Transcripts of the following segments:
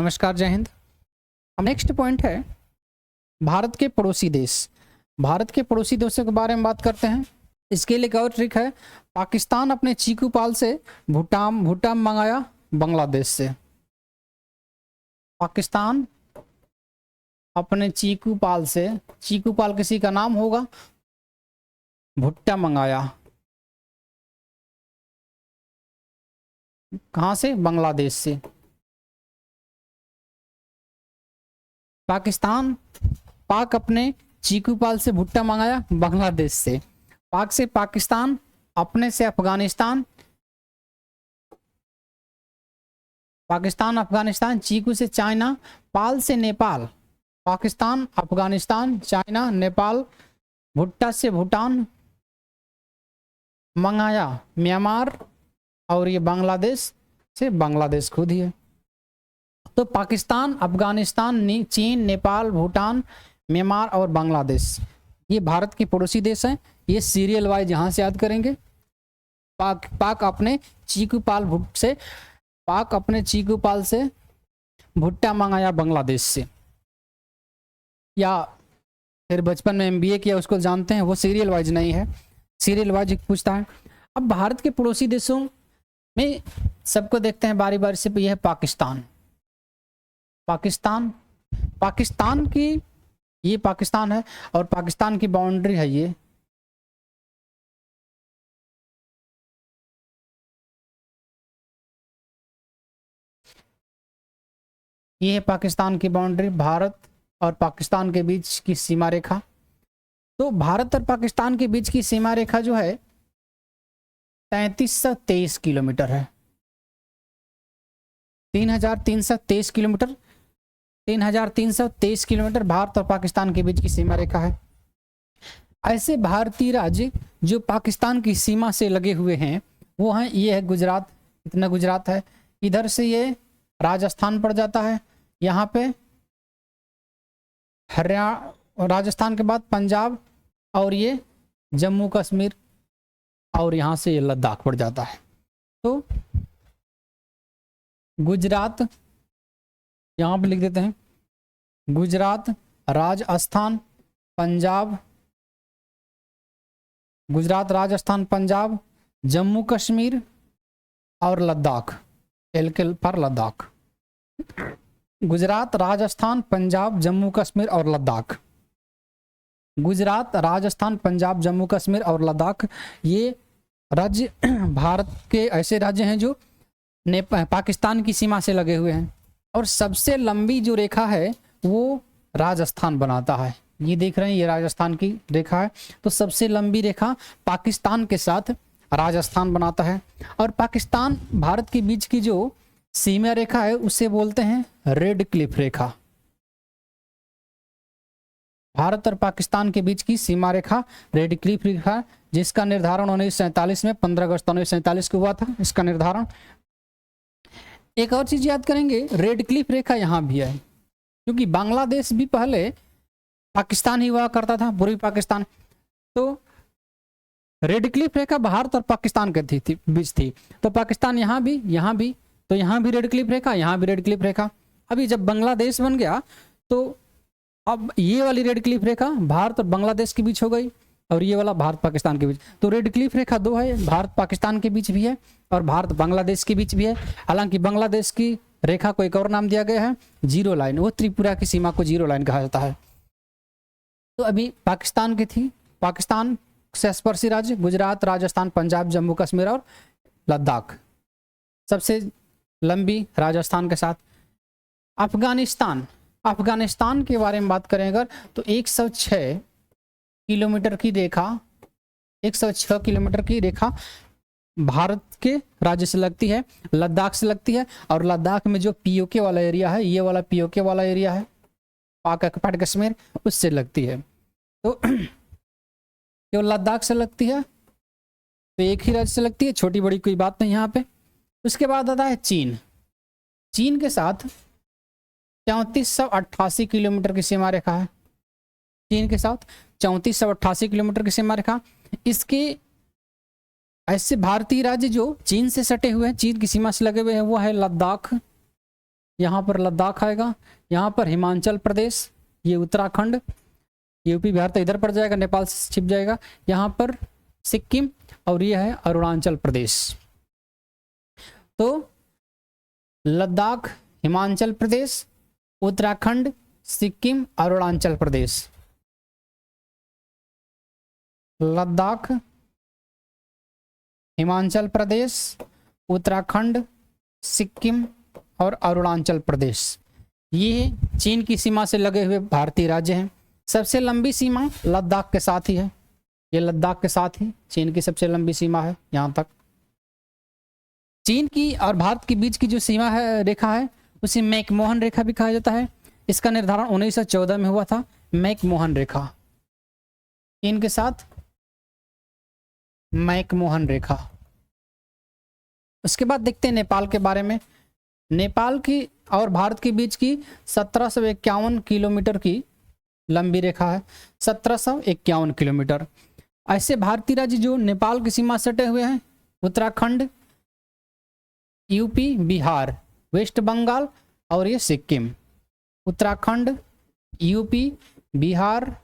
नमस्कार, जय हिंद। अब नेक्स्ट पॉइंट है भारत के पड़ोसी देश। भारत के पड़ोसी देशों के बारे में बात करते हैं। इसके लिए एक और ट्रिक है, पाकिस्तान अपने चीकू पाल से भूटान मंगाया बांग्लादेश से। पाकिस्तान अपने चीकू पाल से, चीकू पाल किसी का नाम होगा, भुट्टा मंगाया कहां से? बांग्लादेश से। पाक अपने चीकू पाल से भुट्टा मंगाया बांग्लादेश से। पाक से पाकिस्तान, अपने से अफगानिस्तान, पाकिस्तान अफगानिस्तान, चीकू से चाइना, पाल से नेपाल। पाकिस्तान, अफगानिस्तान, चाइना, नेपाल, भुट्टा से भूटान, मंगाया म्यांमार, और ये बांग्लादेश से बांग्लादेश खुद ही है। तो पाकिस्तान, अफगानिस्तान, चीन, नेपाल, भूटान, म्यांमार और बांग्लादेश, ये भारत के पड़ोसी देश हैं। ये सीरियल वाइज यहाँ से याद करेंगे। पाक अपने चीकू पाल से भुट्टा मंगाया बांग्लादेश से, या फिर बचपन में MBA किया उसको जानते हैं, वो सीरियल वाइज नहीं है, सीरियल वाइज पूछता है। अब भारत के पड़ोसी देशों में सबको देखते हैं बारी बारी से। यह है पाकिस्तान। पाकिस्तान की, ये पाकिस्तान है और पाकिस्तान की बाउंड्री है ये है पाकिस्तान की बाउंड्री, भारत और पाकिस्तान के बीच की सीमा रेखा। तो भारत और पाकिस्तान के बीच की सीमा रेखा जो है 3323 किलोमीटर है। 3323 किलोमीटर, 3323 किलोमीटर भारत और पाकिस्तान के बीच की सीमा रेखा है। ऐसे भारतीय राज्य जो पाकिस्तान की सीमा से लगे हुए हैं वो हैं, ये है गुजरात, इतना गुजरात है। इधर से ये राजस्थान पड़ जाता है, यहाँ पे हरियाणा, राजस्थान के बाद पंजाब, और ये जम्मू कश्मीर, और यहाँ से ये लद्दाख पड़ जाता है। तो गुजरात, यहाँ पे लिख देते हैं गुजरात, राजस्थान, पंजाब, गुजरात, राजस्थान, पंजाब, जम्मू कश्मीर और लद्दाख, एल पर लद्दाख। गुजरात, राजस्थान, पंजाब, जम्मू कश्मीर और लद्दाख। गुजरात, राजस्थान, पंजाब, जम्मू कश्मीर और लद्दाख, ये राज्य भारत के ऐसे राज्य हैं जो पाकिस्तान की सीमा से लगे हुए हैं। और सबसे लंबी जो रेखा है वो राजस्थान बनाता है। ये देख रहे हैं, ये राजस्थान की रेखा है। तो सबसे लंबी रेखा पाकिस्तान के साथ राजस्थान बनाता है। और पाकिस्तान भारत के बीच की जो सीमा रेखा है उसे बोलते हैं रेड क्लिफ रेखा। भारत और पाकिस्तान के बीच की सीमा रेखा रेड क्लिफ रेखा, जिसका निर्धारण 1947 में 15 अगस्त 1947 को हुआ था इसका निर्धारण। एक और चीज याद करेंगे, रेड क्लिफ रेखा यहाँ भी है, क्योंकि बांग्लादेश भी पहले पाकिस्तान ही हुआ करता था, पूर्वी पाकिस्तान। तो रेड क्लिफ रेखा भारत और पाकिस्तान के बीच थी। तो पाकिस्तान यहाँ भी, तो यहाँ भी रेड क्लिफ रेखा, यहाँ भी रेड क्लिफ रेखा। अभी जब बांग्लादेश बन गया तो अब ये वाली रेड क्लिफ रेखा भारत और बांग्लादेश के बीच हो गई, और ये वाला भारत पाकिस्तान के बीच। तो रेड क्लिफ रेखा दो है, भारत पाकिस्तान के बीच भी है और भारत बांग्लादेश के बीच भी है। हालांकि बांग्लादेश की रेखा को एक और नाम दिया गया है, जीरो लाइन। वो त्रिपुरा की सीमा को जीरो लाइन कहा जाता है। तो अभी पाकिस्तान की थी, पाकिस्तान से स्पर्शी राज्य गुजरात, राजस्थान, पंजाब, जम्मू कश्मीर और लद्दाख, सबसे लंबी राजस्थान के साथ। अफगानिस्तान के बारे में बात करें अगर, तो 106 किलोमीटर की रेखा, 106 किलोमीटर की रेखा भारत के राज्य से लगती है, लद्दाख से लगती है। और लद्दाख में जो POK वाला एरिया है, ये वाला POK वाला एरिया है, पाक ऑक्युपाइड कश्मीर, उससे लगती है। तो जो लद्दाख से लगती है तो एक ही राज्य से लगती है, छोटी बड़ी कोई बात नहीं यहाँ पे। उसके बाद आता है चीन के साथ 3488 किलोमीटर की सीमा रेखा है। चीन के साथ 3488 किलोमीटर की सीमा रेखा। इसके ऐसे भारतीय राज्य जो चीन से सटे हुए हैं, चीन की सीमा से लगे हुए हैं, वो है लद्दाख, यहाँ पर लद्दाख आएगा, यहाँ पर हिमाचल प्रदेश, ये उत्तराखंड, यूपी बिहार तो इधर पड़ जाएगा, नेपाल से छिप जाएगा, यहाँ पर सिक्किम, और ये है अरुणाचल प्रदेश। तो लद्दाख, हिमाचल प्रदेश, उत्तराखंड, सिक्किम, अरुणाचल प्रदेश। लद्दाख, हिमाचल प्रदेश, उत्तराखंड, सिक्किम और अरुणाचल प्रदेश, ये चीन की सीमा से लगे हुए भारतीय राज्य हैं। सबसे लंबी सीमा लद्दाख के साथ ही है, ये लद्दाख के साथ ही चीन की सबसे लंबी सीमा है। यहाँ तक चीन की और भारत के बीच की जो सीमा है, रेखा है, उसे मैकमोहन रेखा भी कहा जाता है। इसका निर्धारण 1914 में हुआ था, मैकमोहन रेखा, चीन के साथ मैकमोहन रेखा। उसके बाद देखते हैं नेपाल के बारे में। नेपाल की और भारत के बीच की 1751 किलोमीटर की लंबी रेखा है, 1751 किलोमीटर। ऐसे भारतीय राज्य जो नेपाल की सीमा सटे हुए हैं, उत्तराखंड, यूपी, बिहार, वेस्ट बंगाल और ये सिक्किम। उत्तराखंड, यूपी, बिहार,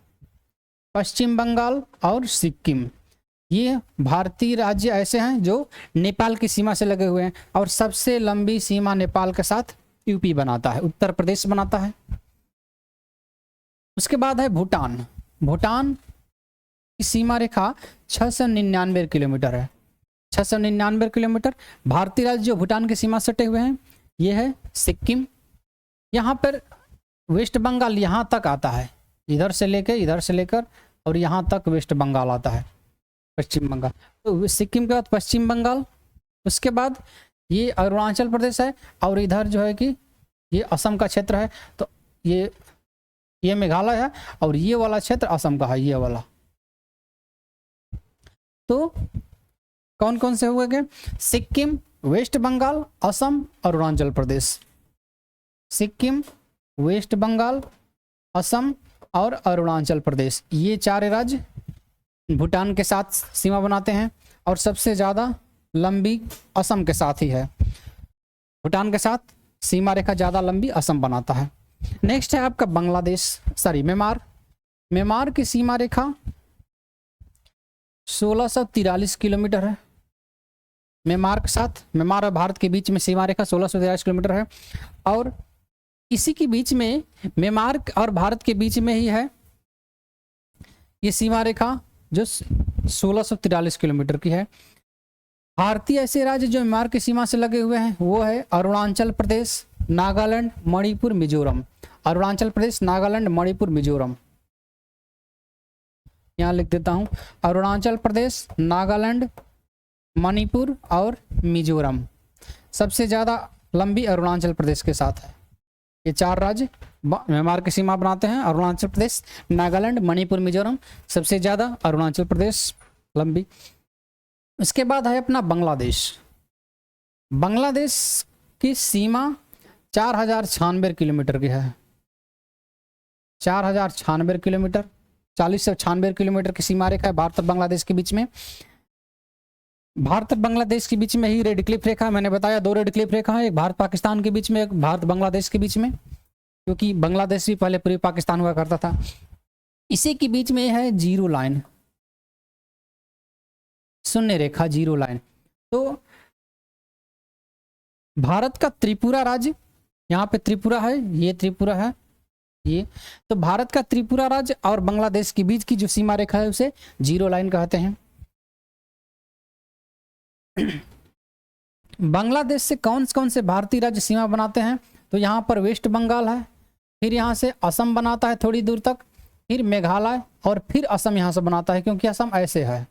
पश्चिम बंगाल और सिक्किम, ये भारतीय राज्य ऐसे हैं जो नेपाल की सीमा से लगे हुए हैं। और सबसे लंबी सीमा नेपाल के साथ यूपी बनाता है, उत्तर प्रदेश बनाता है। उसके बाद है भूटान। भूटान की सीमा रेखा 699 किलोमीटर है, 699 किलोमीटर। भारतीय राज्य जो भूटान की सीमा सटे हुए हैं, ये है सिक्किम। यहाँ पर वेस्ट बंगाल यहाँ तक आता है, इधर से लेकर और यहाँ तक वेस्ट बंगाल आता है, पश्चिम बंगाल। तो सिक्किम के बाद पश्चिम बंगाल, उसके बाद ये अरुणाचल प्रदेश है, और इधर जो है कि ये असम का क्षेत्र है। तो ये मेघालय है, और ये वाला क्षेत्र असम का है, ये वाला। तो कौन कौन से हुए गए? सिक्किम, वेस्ट बंगाल, असम, अरुणाचल प्रदेश। सिक्किम, वेस्ट बंगाल, असम और अरुणाचल प्रदेश, ये चार राज्य भूटान के साथ सीमा बनाते हैं। और सबसे ज़्यादा लंबी असम के साथ ही है, भूटान के साथ सीमा रेखा ज़्यादा लंबी असम बनाता है। नेक्स्ट है आपका बांग्लादेश, म्यांमार। म्यांमार की सीमा रेखा 1643 किलोमीटर है। म्यांमार के साथ, म्यांमार और भारत के बीच में सीमा रेखा 1643 किलोमीटर है। और इसी के बीच में, म्यांमार और भारत के बीच में ही है ये सीमा रेखा जो 1643 किलोमीटर की है। भारतीय ऐसे राज्य जो म्यांमार की सीमा से लगे हुए हैं, वो है अरुणाचल प्रदेश, नागालैंड, मणिपुर, मिजोरम। अरुणाचल प्रदेश, नागालैंड, मणिपुर, मिजोरम। यहाँ लिख देता हूँ, अरुणाचल प्रदेश, नागालैंड, मणिपुर और मिजोरम। सबसे ज़्यादा लंबी अरुणाचल प्रदेश के साथ है। ये चार राज्य म्यांमार की सीमा बनाते हैं, अरुणाचल प्रदेश, नागालैंड, मणिपुर, मिजोरम। सबसे ज़्यादा अरुणाचल प्रदेश लंबी। इसके बाद है अपना बांग्लादेश। बांग्लादेश की सीमा 4096 किलोमीटर की है, 4096 किलोमीटर, 40 से 96 किलोमीटर की सीमा रेखा है भारत और बांग्लादेश के बीच में। भारत और बांग्लादेश के बीच में ही रेड क्लिफ रेखा, मैंने बताया 2 रेड क्लिफ रेखा है, एक भारत पाकिस्तान के बीच में, एक भारत बांग्लादेश के बीच में, क्योंकि बांग्लादेश भी पहले पूर्वी पाकिस्तान हुआ करता था। इसी के बीच में है जीरो लाइन, शून्य रेखा, जीरो लाइन। तो भारत का त्रिपुरा राज्य, यहाँ पे त्रिपुरा है, ये त्रिपुरा है, ये तो भारत का त्रिपुरा राज्य और बांग्लादेश के बीच की जो सीमा रेखा है उसे जीरो लाइन कहते हैं। बांग्लादेश से कौन कौन से भारतीय राज्य सीमा बनाते हैं? तो यहाँ पर वेस्ट बंगाल है, फिर यहाँ से असम बनाता है थोड़ी दूर तक, फिर मेघालय और फिर असम यहाँ से बनाता है, क्योंकि असम ऐसे है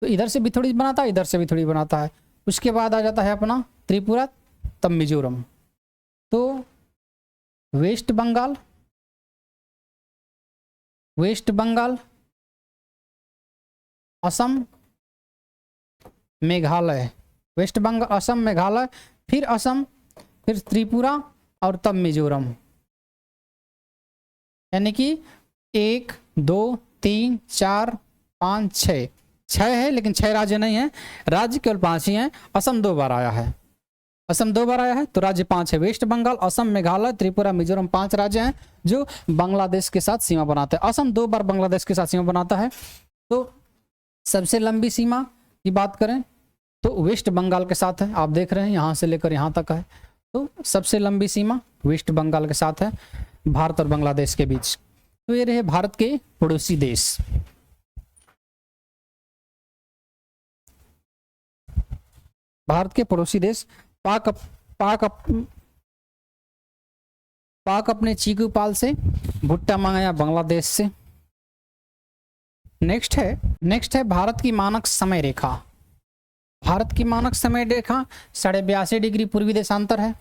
तो इधर से भी थोड़ी बनाता है, इधर से भी थोड़ी बनाता है। उसके बाद आ जाता है अपना त्रिपुरा, तब मिजोरम। तो वेस्ट बंगाल, असम, मेघालय, वेस्ट बंगाल, असम, मेघालय, फिर असम, फिर त्रिपुरा और तब मिजोरम। यानी कि 1 2 3 4 5 6 है, लेकिन 6 राज्य नहीं है, राज्य केवल 5 ही हैं। असम 2 बार आया है, असम 2 बार आया है, तो राज्य 5 है वेस्ट बंगाल, असम, मेघालय, त्रिपुरा, मिजोरम 5 राज्य हैं जो बांग्लादेश के साथ सीमा बनाते हैं। असम 2 बार बांग्लादेश के साथ सीमा बनाता है। तो सबसे लंबी सीमा की बात करें तो वेस्ट बंगाल के साथ है, आप देख रहे हैं यहाँ से लेकर यहाँ तक है। तो सबसे लंबी सीमा वेस्ट बंगाल के साथ है भारत और बांग्लादेश के बीच। तो ये रहे भारत के पड़ोसी देश। भारत के पड़ोसी देश। पाक अपने चीकू पाल से, भुट्टा मंगाया बांग्लादेश से। नेक्स्ट है भारत की मानक समय रेखा। भारत की मानक समय रेखा 82.5 डिग्री पूर्वी देशांतर है।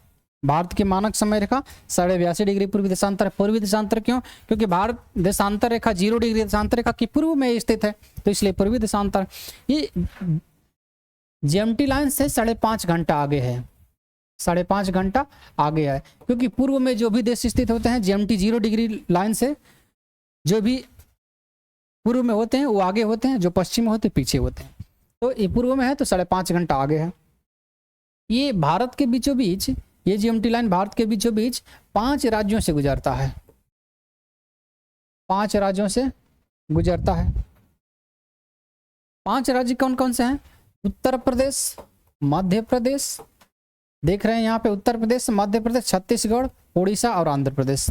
भारत की मानक समय रेखा 82.5 डिग्री पूर्वी देशांतर है। पूर्वी देशांतर क्यों? क्योंकि भारत देशांतर रेखा 0 डिग्री देशांतर रेखा की पूर्व में स्थित है, तो इसलिए पूर्वी देशांतर। ये जीएमटी लाइन से 5.5 घंटा आगे है, 5.5 घंटा आगे है, क्योंकि पूर्व में जो भी देश स्थित होते हैं जीएमटी 0 डिग्री लाइन से जो भी पूर्व में होते हैं वो आगे होते हैं, जो पश्चिम में होते हैं पीछे होते हैं। तो ये पूर्व में है तो 5.5 घंटा आगे है। ये भारत के बीचों बीच, ये जीएमटी लाइन भारत के बीचों बीच 5 राज्यों से गुजरता है, 5 राज्यों से गुजरता है। 5 राज्य कौन कौन से हैं? उत्तर प्रदेश, मध्य प्रदेश, देख रहे हैं यहाँ पे उत्तर प्रदेश, मध्य प्रदेश, छत्तीसगढ़, उड़ीसा और आंध्र प्रदेश।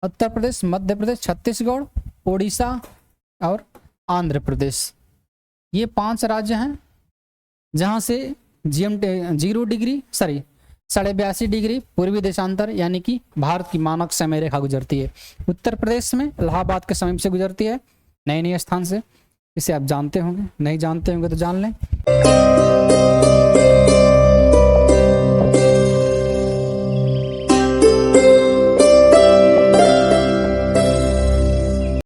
उत्तर प्रदेश, मध्य प्रदेश, छत्तीसगढ़, उड़ीसा और आंध्र प्रदेश, ये 5 राज्य हैं जहाँ से जीएमटी 82.5 डिग्री पूर्वी देशांतर यानी कि भारत की मानक समय रेखा गुजरती है। उत्तर प्रदेश में इलाहाबाद के समीप से गुजरती है, नए नए स्थान से। इसे आप जानते होंगे, नहीं जानते होंगे तो जान लें।